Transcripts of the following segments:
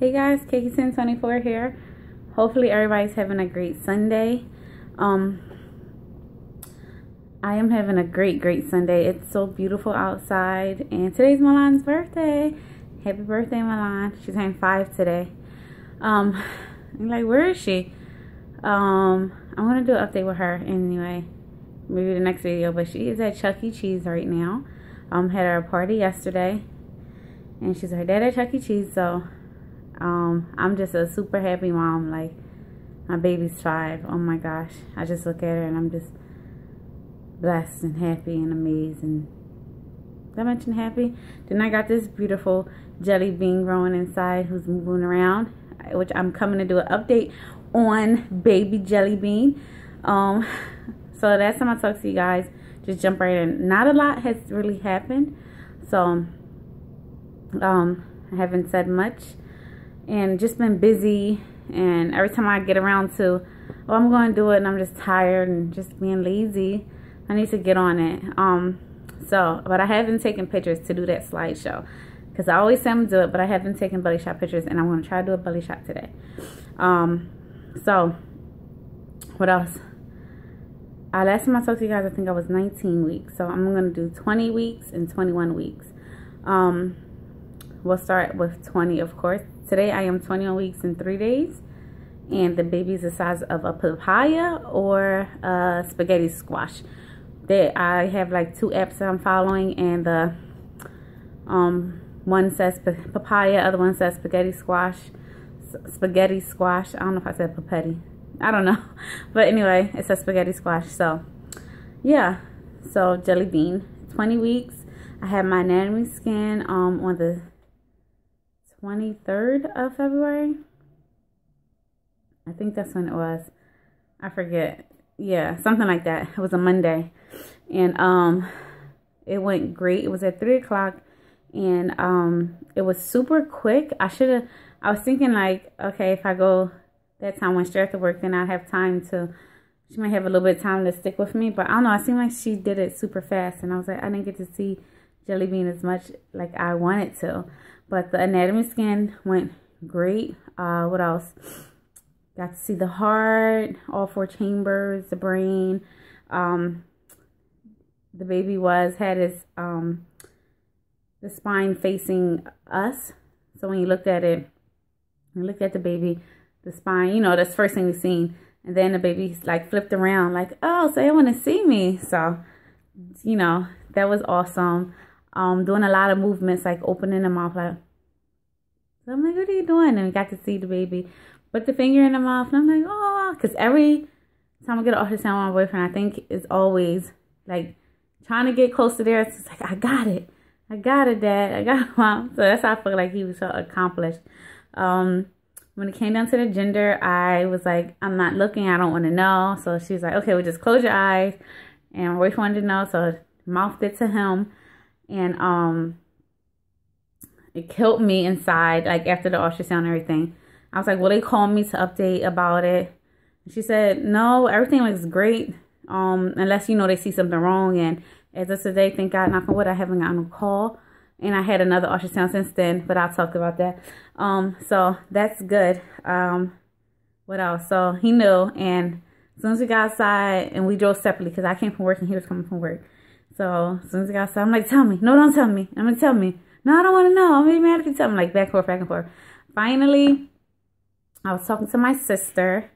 Hey guys, KK1024 here. Hopefully everybody's having a great Sunday. I am having a great Sunday. It's so beautiful outside, and today's Milan's birthday. Happy birthday, Milan. She's turning 5 today. I'm like, where is she? I'm gonna do an update with her anyway, maybe the next video, but she is at Chuck E. Cheese right now. Had her party yesterday, and she's her dad at Chuck E. Cheese, so I'm just a super happy mom. Like, my baby's 5. Oh my gosh, I just look at her and I'm just blessed and happy and amazed. And did I mention happy? Then I got this beautiful jelly bean growing inside who's moving around, which I'm coming to do an update on baby jelly bean. So that's time I talk to you guys, just jump right in. Not a lot has really happened, so I haven't said much and just been busy. And every time I get around to, oh, I'm going to do it, and I'm just tired and just being lazy, I need to get on it. But I haven't taken pictures to do that slideshow, because I always say I'm going to do it, but I haven't taken belly shot pictures, and I'm going to try to do a belly shot today. So what else? Last time I talked to you guys, I think I was 19 weeks. So I'm going to do 20 weeks and 21 weeks. We'll start with 20, of course. Today I am 21 weeks and 3 days. And the baby's the size of a papaya or a spaghetti squash. I have like 2 apps that I'm following, and the one says papaya, other one says spaghetti squash. I don't know if I said papetti. I don't know. But anyway, it says spaghetti squash. So yeah. So jelly bean. 20 weeks. I had my anatomy scan on the 23rd of February. I think that's when it was. I forget. Yeah, something like that. It was a Monday. And it went great. It was at 3 o'clock. And it was super quick. I was thinking, like, okay, if I go that time when straight after work, then I have time to, she might have a little bit of time to stick with me. But I don't know, it seemed like she did it super fast. And I was like, I didn't get to see jelly bean as much like I wanted to. But the anatomy scan went great. What else? Got to see the heart, all 4 chambers, the brain. The baby had his the spine facing us. So when you looked at it, you look at the baby, the spine, you know, that's the first thing we've seen. And then the baby's like flipped around, like, oh, so they want to see me. So, you know, that was awesome. Doing a lot of movements, like opening the mouth, like, so I'm like, what are you doing? And we got to see the baby put the finger in the mouth, and I'm like, oh, because every time I get an ultrasound with my boyfriend, I think it's always like trying to get close to there. It's just like, I got it, Dad, I got it, Mom. So that's how I feel like he was so accomplished. When it came down to the gender, I was like, I'm not looking, I don't want to know. So she was like, okay, well, just close your eyes. And my boyfriend wanted to know, so mouthed it to him. And it killed me inside, like after the ultrasound and everything. I was like, well, they called me to update about it. She said, no, everything looks great. Unless, you know, they see something wrong. And as of today, thank God, knock on wood, I haven't gotten a call. And I had another ultrasound since then, but I'll talk about that. So that's good. What else? So he knew, and as soon as we got outside, and we drove separately because I came from work and he was coming from work. So as soon as we got outside, I'm like, tell me. No, don't tell me. I'm going to tell me. No, I don't want to know. I'm going to be mad if you tell me. Like, back and forth. Finally, I was talking to my sister,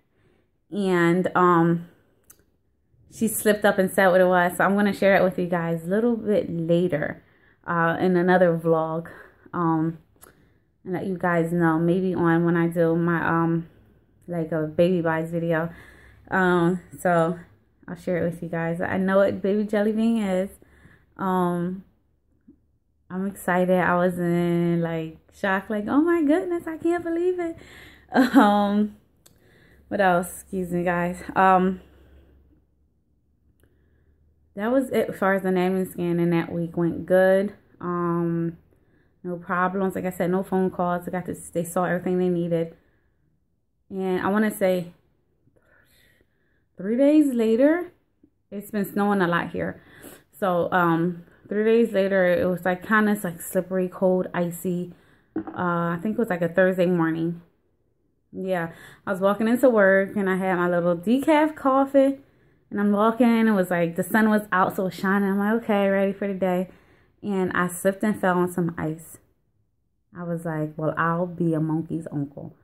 and she slipped up and said what it was. So I'm going to share it with you guys a little bit later in another vlog, and let you guys know, maybe on when I do my like a baby buys video. So I'll share it with you guys. I know what baby jelly bean is. I'm excited. I was in like shock, like, oh my goodness, I can't believe it. What else? Excuse me, guys. That was it as far as the anatomy scan, and that week went good. No problems. Like I said, no phone calls. They saw everything they needed. And I want to say 3 days later, it's been snowing a lot here. So 3 days later, it was like kind of like slippery, cold, icy. I think it was like a Thursday morning. Yeah, I was walking into work and I had my little decaf coffee. And I'm walking and it was like the sun was out, so it was shining. I'm like, okay, ready for the day. And I slipped and fell on some ice. I was like, well, I'll be a monkey's uncle.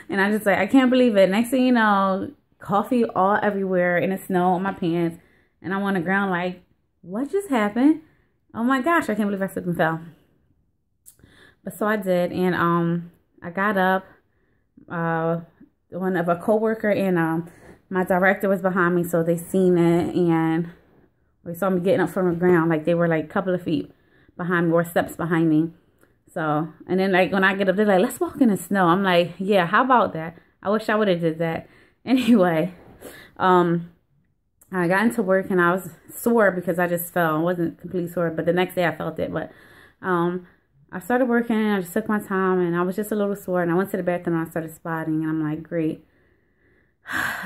And I just like, I can't believe it. Next thing you know, coffee all everywhere and the snow on my pants. And I'm on the ground like, what just happened? Oh my gosh, I can't believe I slipped and fell. But so I did. And I got up. One of a coworker and my director was behind me, so they seen it, and they saw me getting up from the ground. Like, they were like a couple of feet behind me, or steps behind me. So, and then like when I get up, they're like, let's walk in the snow. I'm like, yeah, how about that? I wish I would have did that. Anyway, I got into work and I was sore because I just fell. I wasn't completely sore, but the next day I felt it. But I started working, I just took my time, and I was just a little sore, and I went to the bathroom and I started spotting, and I'm like, great.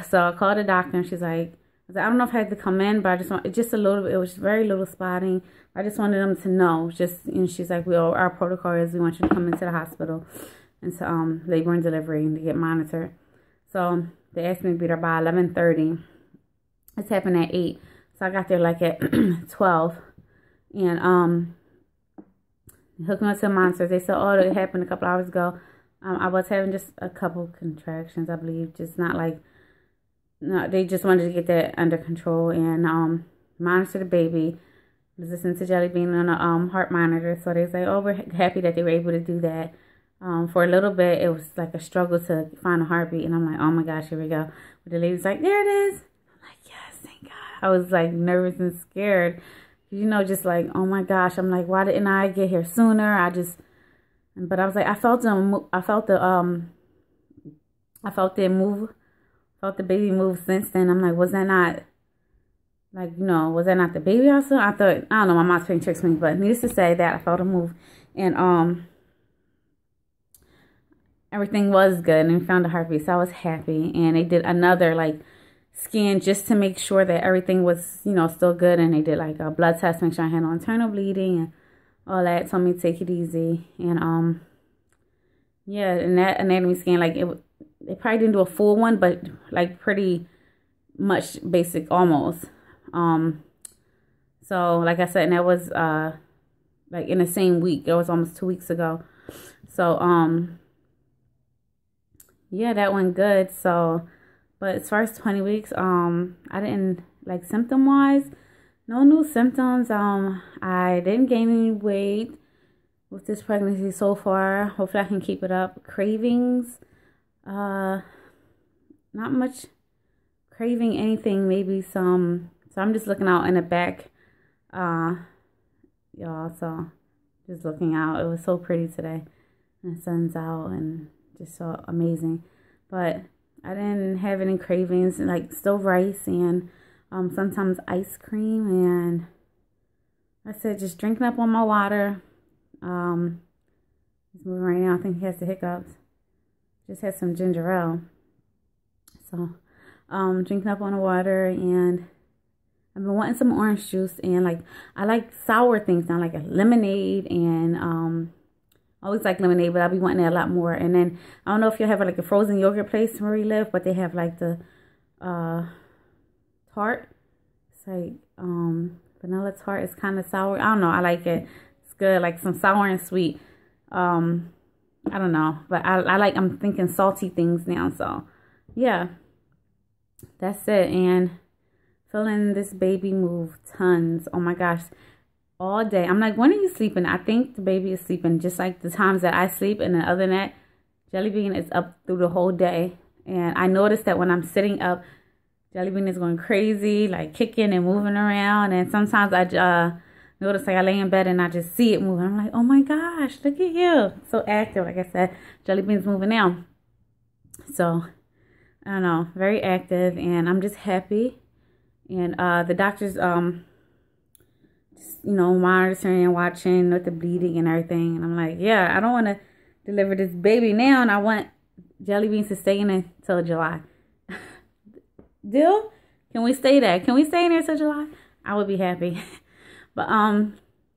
So I called the doctor, and she's like, I don't know if I had to come in, but I just want just a little. It was very little spotting. I just wanted them to know. Just, and she's like, well, our protocol is we want you to come into the hospital and to labor and delivery and to get monitored. So they asked me to be there by 11:30. This happened at 8, so I got there like at 12, and hooked me up to the monitors. They said, oh, it happened a couple hours ago. I was having just a couple contractions, I believe, just not like. No, they just wanted to get that under control and monitor the baby. Listen to Jelly Bean on a heart monitor. So they say, oh, we're happy that they were able to do that. For a little bit, it was like a struggle to find a heartbeat. And I'm like, oh my gosh, here we go. But the lady's like, there it is. I'm like, yes, thank God. I was like nervous and scared. You know, just like, oh my gosh. I'm like, why didn't I get here sooner? But I was like, I felt the baby move since then. I'm like, was that not, like, you know, was that not the baby also? I thought, I don't know, my mom's playing tricks with me, but needless to say that I felt a move. And everything was good, and we found a heartbeat, so I was happy. And they did another, like, scan just to make sure that everything was, you know, still good. And they did, like, a blood test, make sure I had no internal bleeding and all that. Told me to take it easy. And, yeah, and that anatomy scan, like, they probably didn't do a full one, but like pretty much basic almost. So like I said, and that was like in the same week. It was almost 2 weeks ago. So yeah, that went good. So, but as far as 20 weeks, I didn't, like, symptom wise, no new symptoms. I didn't gain any weight with this pregnancy so far. Hopefully I can keep it up. Cravings, not much craving anything, maybe some. So I'm just looking out in the back, y'all. So just looking out. It was so pretty today, and the sun's out and just so amazing. But I didn't have any cravings, like still rice and sometimes ice cream, and I said just drinking up on my water. He's moving right now. I think he has the hiccups. Just had some ginger ale. So, drinking up on the water, and I've been wanting some orange juice, and like, I like sour things now, like a lemonade, and I always like lemonade, but I'll be wanting that a lot more. And then, I don't know if you have like a frozen yogurt place where we live, but they have like the tart. It's like vanilla tart. It's kind of sour. I don't know. I like it. It's good, like some sour and sweet. I don't know, but I'm thinking salty things now. So yeah, that's it. And feeling this baby move tons. Oh my gosh, all day. I'm like, when are you sleeping? I think the baby is sleeping just like the times that I sleep. And then other than that, Jelly Bean is up through the whole day. And I noticed that when I'm sitting up, Jelly Bean is going crazy, like kicking and moving around. And sometimes I notice, like, I lay in bed and I just see it moving. I'm like, oh my gosh, look at you. So active. Like I said, Jelly Bean's moving now. So, I don't know, very active. And I'm just happy. And the doctors, just, you know, monitoring and watching with the bleeding and everything. And I'm like, yeah, I don't want to deliver this baby now. And I want Jelly Beans to stay in until July. Deal? Can we stay there? Can we stay in there till July? I would be happy. But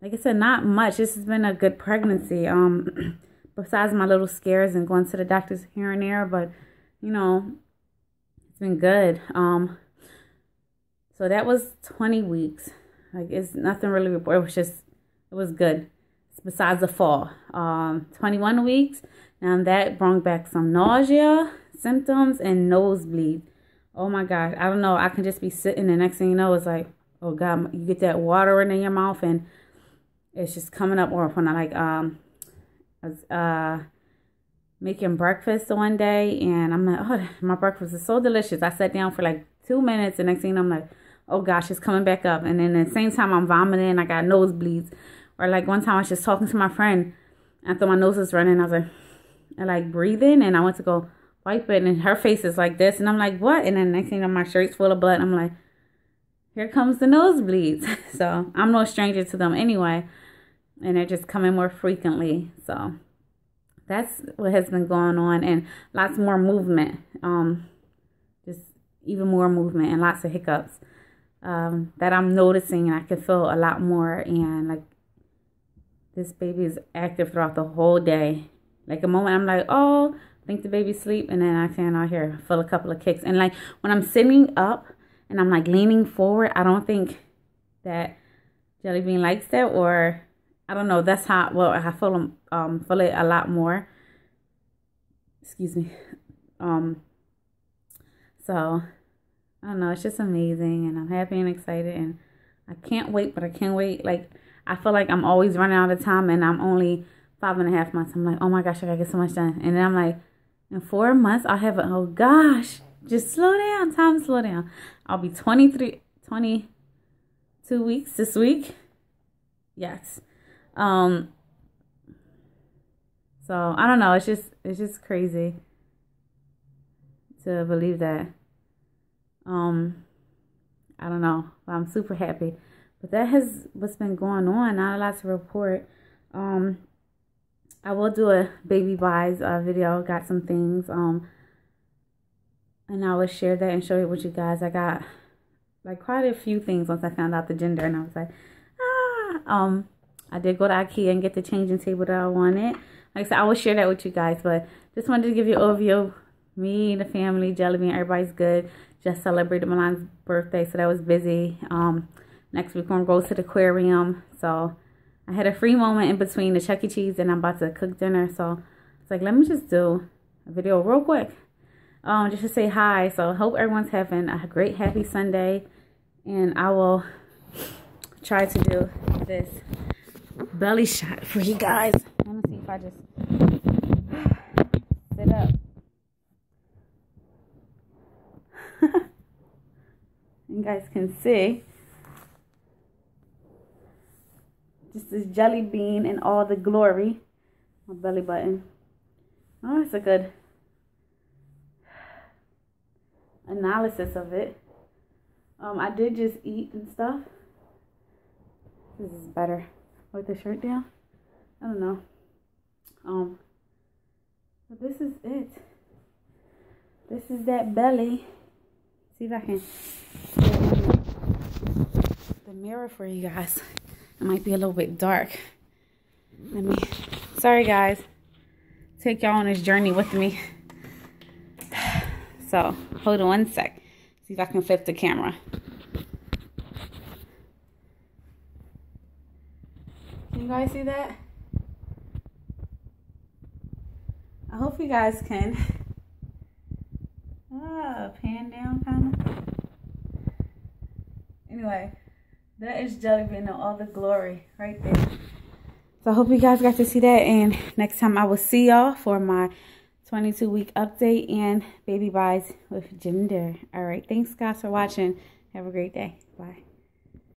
like I said, not much. This has been a good pregnancy. Besides my little scares and going to the doctors here and there, but you know, it's been good. So that was 20 weeks. Like, it's nothing really reported. It was good. Besides the fall. 21 weeks. Now that brought back some nausea, symptoms, and nosebleed. Oh my gosh. I don't know. I can just be sitting, and next thing you know, it's like, oh God, you get that water in your mouth, and it's just coming up. Or when I was making breakfast one day, and I'm like, oh, my breakfast is so delicious. I sat down for like 2 minutes, and next thing you know, I'm like, oh gosh, it's coming back up. And then at the same time, I'm vomiting. I got nosebleeds. Or like one time I was just talking to my friend after my nose was running. I was like breathing, and I went to go wipe it, and her face is like this. And I'm like, what? And then next thing you know, my shirt's full of blood. I'm like, here comes the nosebleeds. So I'm no stranger to them anyway. And they're just coming more frequently. So that's what has been going on. And lots more movement. Just even more movement and lots of hiccups. That I'm noticing, and I can feel a lot more, and like this baby is active throughout the whole day. Like a moment I'm like, oh, I think the baby's asleep, and then I can out here feel a couple of kicks. And like when I'm sitting up and I'm like leaning forward, I don't think that Jelly Bean likes that, or I don't know. That's how I feel it a lot more. Excuse me. So I don't know, it's just amazing, and I'm happy and excited, and I can't wait, but I can't wait. Like, I feel like I'm always running out of time, and I'm only 5.5 months. I'm like, oh my gosh, I gotta get so much done. And then I'm like, in 4 months, I'll have oh gosh, just slow down, time to slow down. I'll be 22 weeks this week. Yes. So I don't know, it's just crazy to believe that. I don't know, but I'm super happy. But that has what's been going on. Not a lot to report. I will do a baby buys video. Got some things. And I will share that and show it with you guys. I got like quite a few things once I found out the gender, and I was like, I did go to IKEA and get the changing table that I wanted. Like I said, I will share that with you guys. But just wanted to give you an overview. Me, the family, Jelly Bean, everybody's good. Just celebrated Milan's birthday, so that was busy. Next week we're going to go to the aquarium. So I had a free moment in between the Chuck E. Cheese, and I'm about to cook dinner. So it's like, let me just do a video real quick. Just to say hi. So I hope everyone's having a great, happy Sunday. And I will try to do this belly shot for you guys. Let me see if I just sit up. You guys can see just this Jelly Bean in all the glory. My belly button. Oh, it's a good analysis of it. I did just eat and stuff. This is better with the shirt down. I don't know. But this is it. This is that belly. See if I can the mirror for you guys. It might be a little bit dark. Sorry guys. Take y'all on this journey with me. So, hold on one sec. See if I can flip the camera. Can you guys see that? I hope you guys can. Pan down kind of. Anyway, that is Jelly Bean in all the glory right there. So I hope you guys got to see that, and next time I will see y'all for my 22-week update and baby buys with gender. All right, thanks guys for watching. Have a great day. Bye.